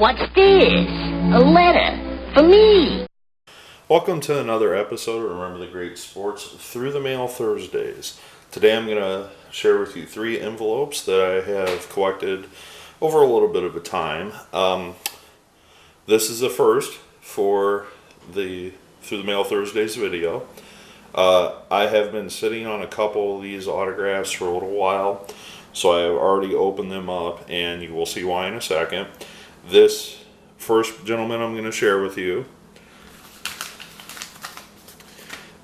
What's this? A letter for me. Welcome to another episode of Remember the Great Sports Through the Mail Thursdays. Today I'm going to share with you 3 envelopes that I have collected over a little bit of a time. This is the first for the Through the Mail Thursdays video. I have been sitting on a couple of these autographs for a little while, so I have already opened them up, and you will see why in a second. This first gentleman I'm going to share with you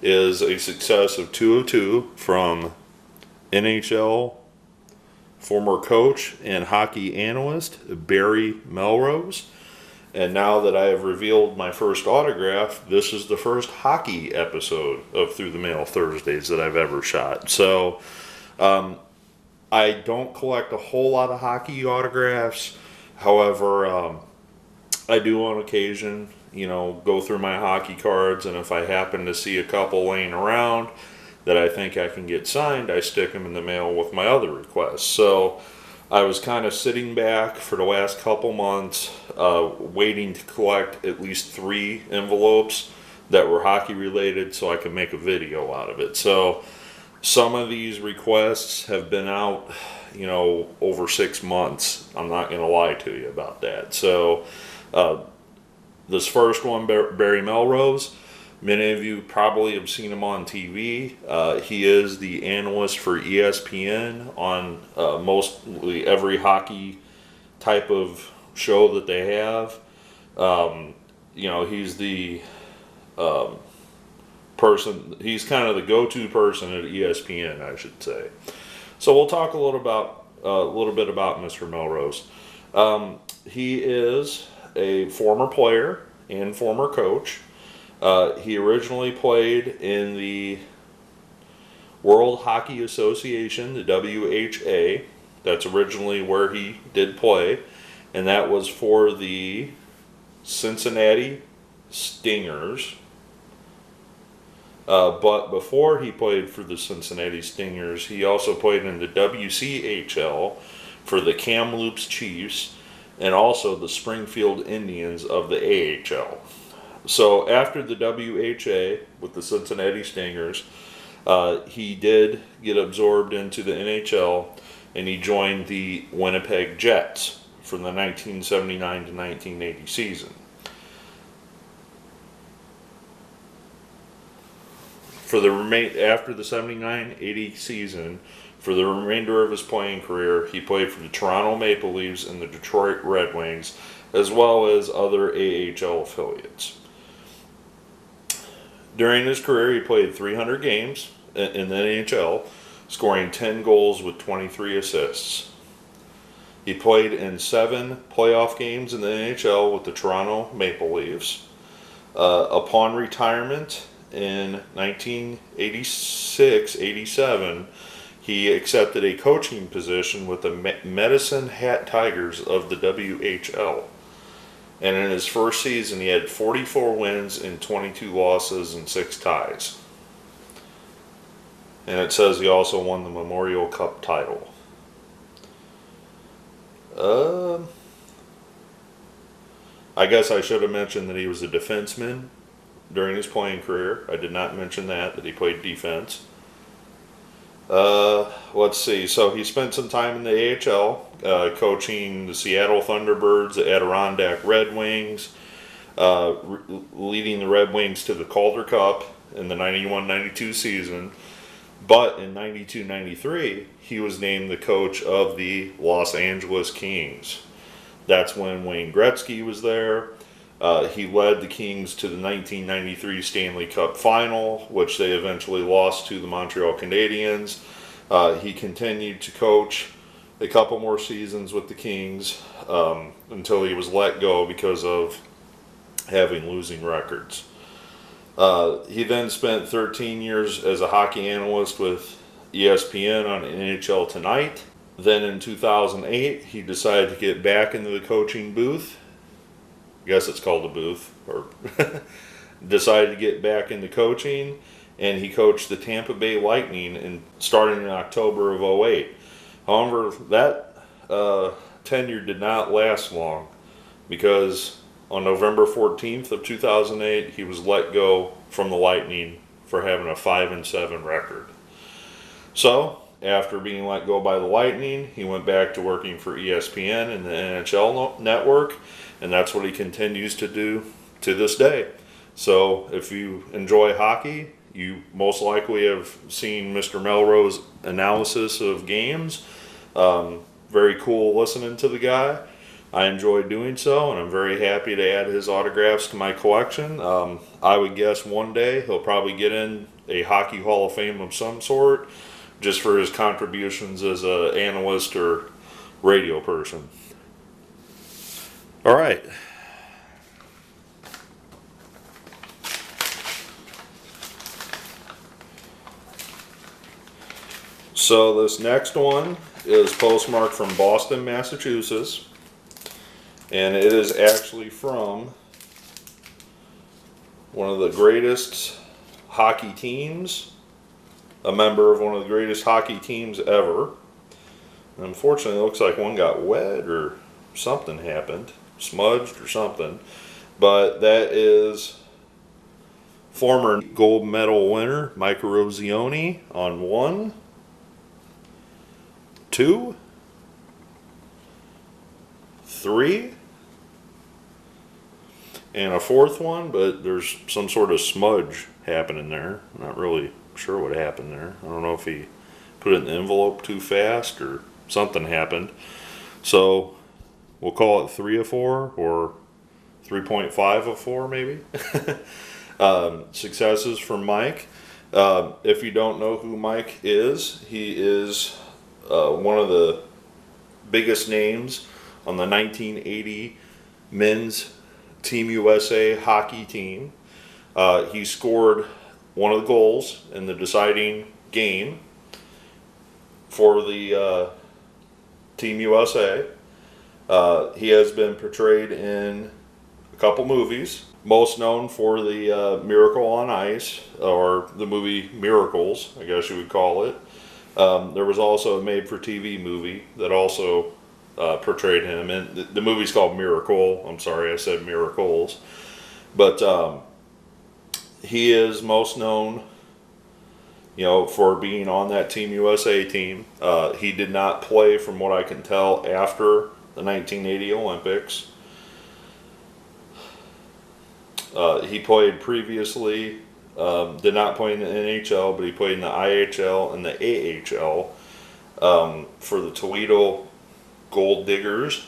is a success of 202 from NHL former coach and hockey analyst Barry Melrose. And now that I have revealed my first autograph, this is the first hockey episode of Through the Mail Thursdays that I've ever shot. So I don't collect a whole lot of hockey autographs. However, I do on occasion, go through my hockey cards, and if I happen to see a couple laying around that I think I can get signed, I stick them in the mail with my other requests. So I was kind of sitting back for the last couple months, waiting to collect at least 3 envelopes that were hockey related so I could make a video out of it. So some of these requests have been out, over 6 months. I'm not going to lie to you about that. So this first one, Barry Melrose, many of you probably have seen him on TV. He is the analyst for ESPN on mostly every hockey type of show that they have. He's the person, he's kind of the go-to person at ESPN, I should say. So we'll talk a little bit about Mr. Melrose. He is a former player and former coach. He originally played in the World Hockey Association, the WHA. That's originally where he did play, and that was for the Cincinnati Stingers. But before he played for the Cincinnati Stingers, he also played in the WCHL for the Kamloops Chiefs and also the Springfield Indians of the AHL. So after the WHA with the Cincinnati Stingers, he did get absorbed into the NHL, and he joined the Winnipeg Jets from the 1979 to 1980 season. After the 79-80 season, for the remainder of his playing career, he played for the Toronto Maple Leafs and the Detroit Red Wings, as well as other AHL affiliates. During his career, he played 300 games in the NHL, scoring 10 goals with 23 assists. He played in 7 playoff games in the NHL with the Toronto Maple Leafs. Upon retirement in 1986-87, he accepted a coaching position with the Medicine Hat Tigers of the WHL. And in his first season, he had 44 wins and 22 losses and 6 ties. And it says he also won the Memorial Cup title. I guess I should have mentioned that he was a defenseman during his playing career. I did not mention that he played defense. Let's see. So he spent some time in the AHL, coaching the Seattle Thunderbirds, the Adirondack Red Wings, leading the Red Wings to the Calder Cup in the 91-92 season. But in 92-93, he was named the coach of the Los Angeles Kings. That's when Wayne Gretzky was there. He led the Kings to the 1993 Stanley Cup Final, which they eventually lost to the Montreal Canadiens. He continued to coach a couple more seasons with the Kings until he was let go because of having losing records. He then spent 13 years as a hockey analyst with ESPN on NHL Tonight. Then in 2008, he decided to get back into the coaching booth. I guess it's called a booth, or decided to get back into coaching, and he coached the Tampa Bay Lightning starting in October of 2008. However, that tenure did not last long. because on November 14th of 2008, he was let go from the Lightning for having a 5-7 record. So, after being let go by the Lightning, he went back to working for ESPN and the NHL network, and that's what he continues to do to this day. So, if you enjoy hockey, you most likely have seen Mr. Melrose analysis of games. Very cool listening to the guy. I enjoy doing so, and I'm very happy to add his autographs to my collection. I would guess one day he'll probably get in a Hockey Hall of Fame of some sort, just for his contributions as an analyst or radio person. All right. So this next one is postmarked from Boston, Massachusetts, and it is actually from one of the greatest hockey teams, a member of one of the greatest hockey teams ever. And unfortunately, it looks like one got wet or something happened, smudged or something. But that is former gold medal winner Mike Eruzione on 1, 2, 3, and a 4th one, but there's some sort of smudge happening there. I'm not really sure what happened there. I don't know if he put it in the envelope too fast or something happened. So we'll call it 3 of 4 or 3.5 of 4 maybe. Successes for Mike. If you don't know who Mike is, he is one of the biggest names on the 1980 men's Team USA hockey team. He scored one of the goals in the deciding game for the Team USA. He has been portrayed in a couple movies, most known for the Miracle on Ice, or the movie Miracles, I guess you would call it. There was also a made-for-TV movie that also portrayed him, and the movie's called Miracle. I'm sorry, I said Miracles. But he is most known, for being on that Team USA team. He did not play, from what I can tell, after the 1980 Olympics. He played previously, did not play in the NHL, but he played in the IHL and the AHL for the Toledo Gold Diggers,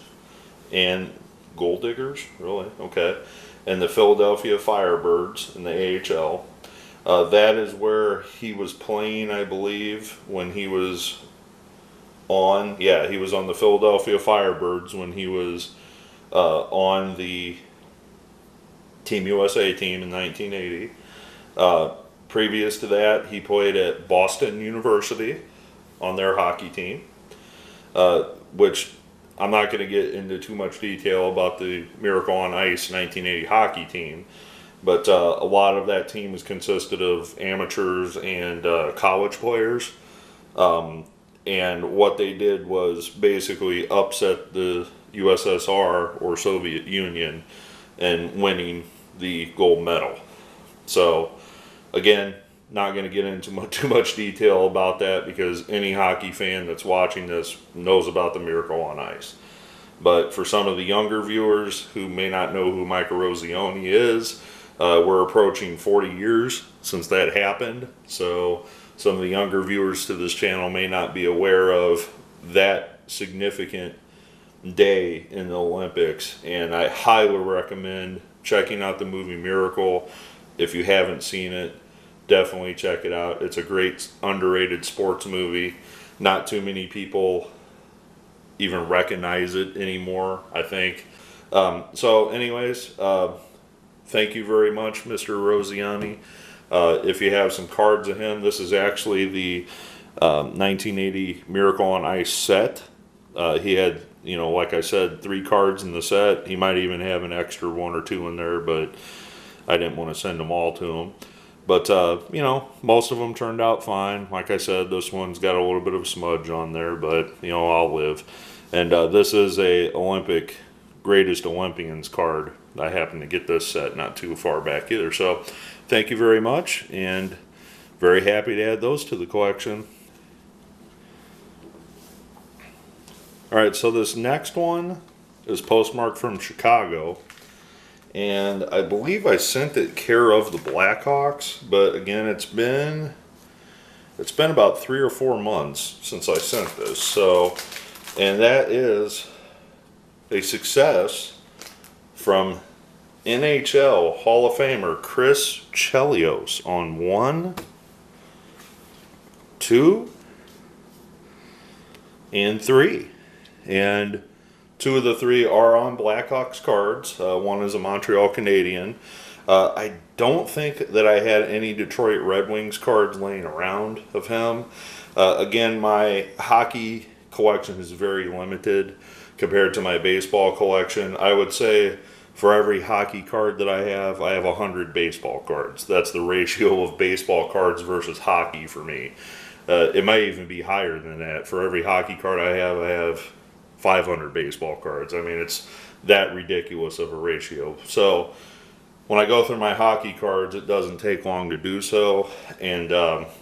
really? Okay. And the Philadelphia Firebirds in the AHL. That is where he was playing, I believe, when he was he was on the Philadelphia Firebirds when he was on the Team USA team in 1980. Previous to that, he played at Boston University on their hockey team, which I'm not going to get into too much detail about the Miracle on Ice 1980 hockey team, but a lot of that team is consisted of amateurs and college players. And what they did was basically upset the USSR or Soviet Union and winning the gold medal. So, again, not going to get into too much detail about that because any hockey fan that's watching this knows about the Miracle on Ice. But for some of the younger viewers who may not know who Mike Eruzione is, we're approaching 40 years since that happened. So some of the younger viewers to this channel may not be aware of that significant day in the Olympics. And I highly recommend checking out the movie Miracle. If you haven't seen it, definitely check it out. It's a great underrated sports movie. Not too many people even recognize it anymore, I think. So anyways, thank you very much, Mr. Eruzione. If you have some cards of him, this is actually the 1980 Miracle on Ice set. He had, like I said, 3 cards in the set. He might even have an extra 1 or 2 in there, but I didn't want to send them all to him. But, most of them turned out fine. Like I said, this one's got a little bit of smudge on there, but, I'll live. And this is a Olympic Greatest Olympians card. I happened to get this set not too far back either. So thank you very much, and very happy to add those to the collection. Alright, so this next one is postmarked from Chicago, and I believe I sent it care of the Blackhawks, but again, it's been about 3 or 4 months since I sent this. So, and that is a success from NHL Hall of Famer Chris Chelios on 1, 2, and 3. And 2 of the 3 are on Blackhawks cards. One is a Montreal Canadian. I don't think that I had any Detroit Red Wings cards laying around of him. Again, my hockey collection is very limited compared to my baseball collection. I would say for every hockey card that I have 100 baseball cards. That's the ratio of baseball cards versus hockey for me. It might even be higher than that. For every hockey card I have 500 baseball cards. I mean, it's that ridiculous of a ratio. So when I go through my hockey cards, it doesn't take long to do so. And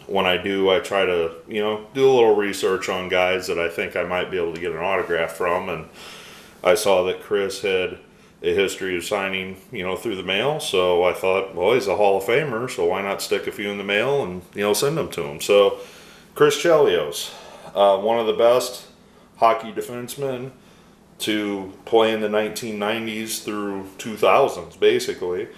when I do, I try to, do a little research on guys that I think I might be able to get an autograph from. And I saw that Chris had a history of signing, through the mail. So I thought, well, he's a Hall of Famer, so why not stick a few in the mail and, send them to him. So Chris Chelios, one of the best hockey defensemen to play in the 1990s through 2000s, basically.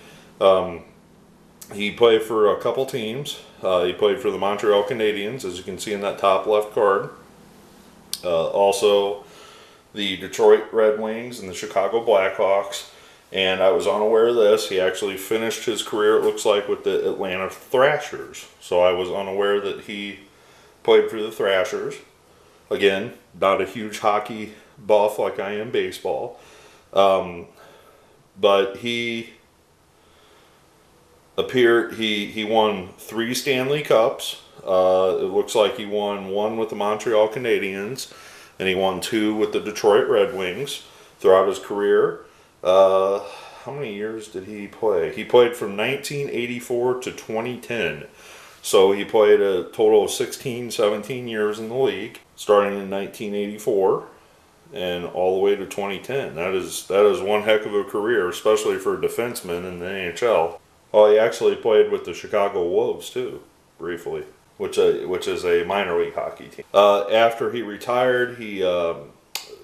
He played for a couple teams. He played for the Montreal Canadiens, as you can see in that top left card. Also, the Detroit Red Wings and the Chicago Blackhawks. And I was unaware of this. He actually finished his career, it looks like, with the Atlanta Thrashers. So I was unaware that he played for the Thrashers. Again, not a huge hockey buff like I am baseball. But he won 3 Stanley Cups. It looks like he won 1 with the Montreal Canadiens, and he won 2 with the Detroit Red Wings throughout his career. How many years did he play? He played from 1984 to 2010. So he played a total of 16, 17 years in the league, starting in 1984 and all the way to 2010. That is one heck of a career, especially for a defenseman in the NHL. Oh, he actually played with the Chicago Wolves too, briefly, which is a minor league hockey team. After he retired, he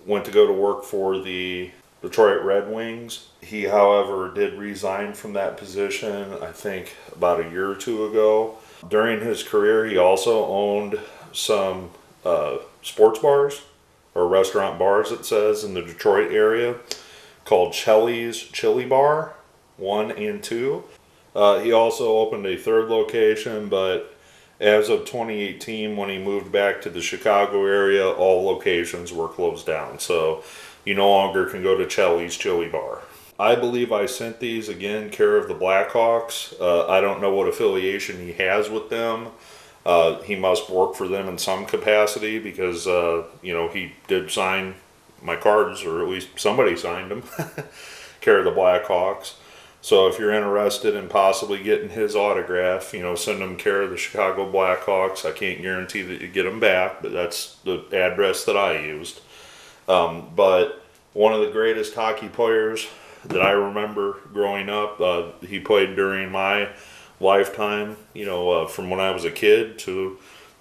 went to go to work for the Detroit Red Wings. He, however, did resign from that position, I think, about a year or 2 ago. During his career, he also owned some sports bars, or restaurant bars, it says, in the Detroit area, called Chelios Chili Bar 1 and 2. He also opened a 3rd location, but as of 2018, when he moved back to the Chicago area, all locations were closed down. So you no longer can go to Chelios Chili Bar. I believe I sent these, again, care of the Blackhawks. I don't know what affiliation he has with them. He must work for them in some capacity because, he did sign my cards, or at least somebody signed them, care of the Blackhawks. So if you're interested in possibly getting his autograph, send him care of the Chicago Blackhawks. I can't guarantee that you get him back, but that's the address that I used. But one of the greatest hockey players that I remember growing up, he played during my lifetime, from when I was a kid till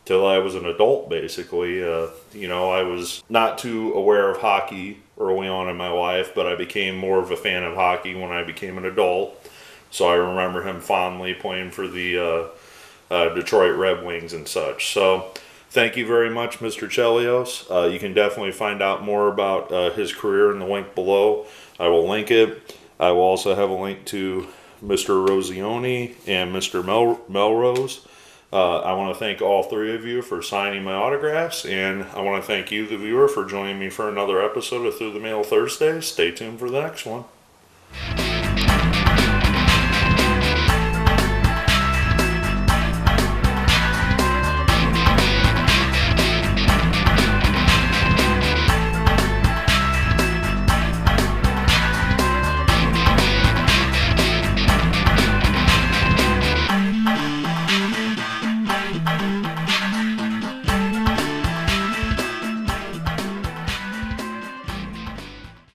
I was an adult, basically. I was not too aware of hockey early on in my life, but I became more of a fan of hockey when I became an adult. So I remember him fondly playing for the Detroit Red Wings and such. So thank you very much, Mr. Chelios. You can definitely find out more about his career in the link below. I will link it. I will also have a link to Mr. Eruzione and Mr. Melrose. I want to thank all 3 of you for signing my autographs, and I want to thank you, the viewer, for joining me for another episode of Through the Mail Thursday. Stay tuned for the next one.